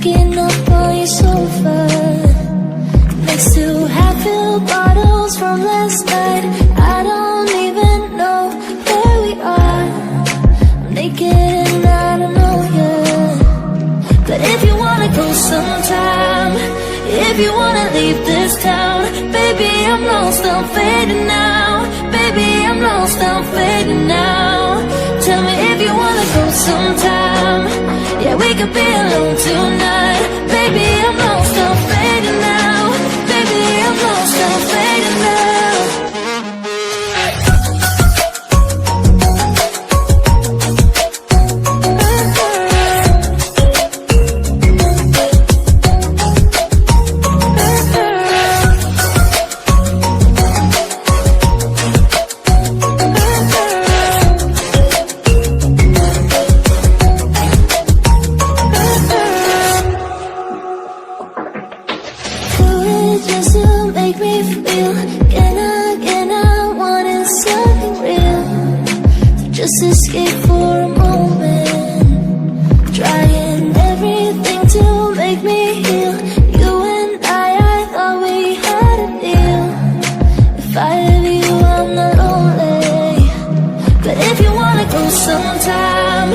waking up on your sofa next to half-filled bottles from last night. I don't even know where we are. I'm naked and I don't know you. But if you wanna go sometime, if you wanna leave this town, baby, I'm lost, I'm fading now. Baby, I'm lost, I'm fading now. Tell me if you wanna go sometime. Yeah, we could be alone tonight. Baby, I'm lost, I'm fading now. Baby, I'm lost, I'm fading now. Just to make me feel, can I wanted something real, to just escape for a moment, trying everything to make me heal. You and I thought we had a deal. If I have you, I'm not lonely. But if you wanna go sometime,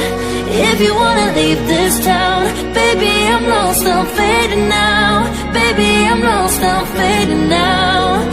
if you wanna leave this town, baby, I'm lost, I'm fading now. Baby, I'm lost, I'm fading now.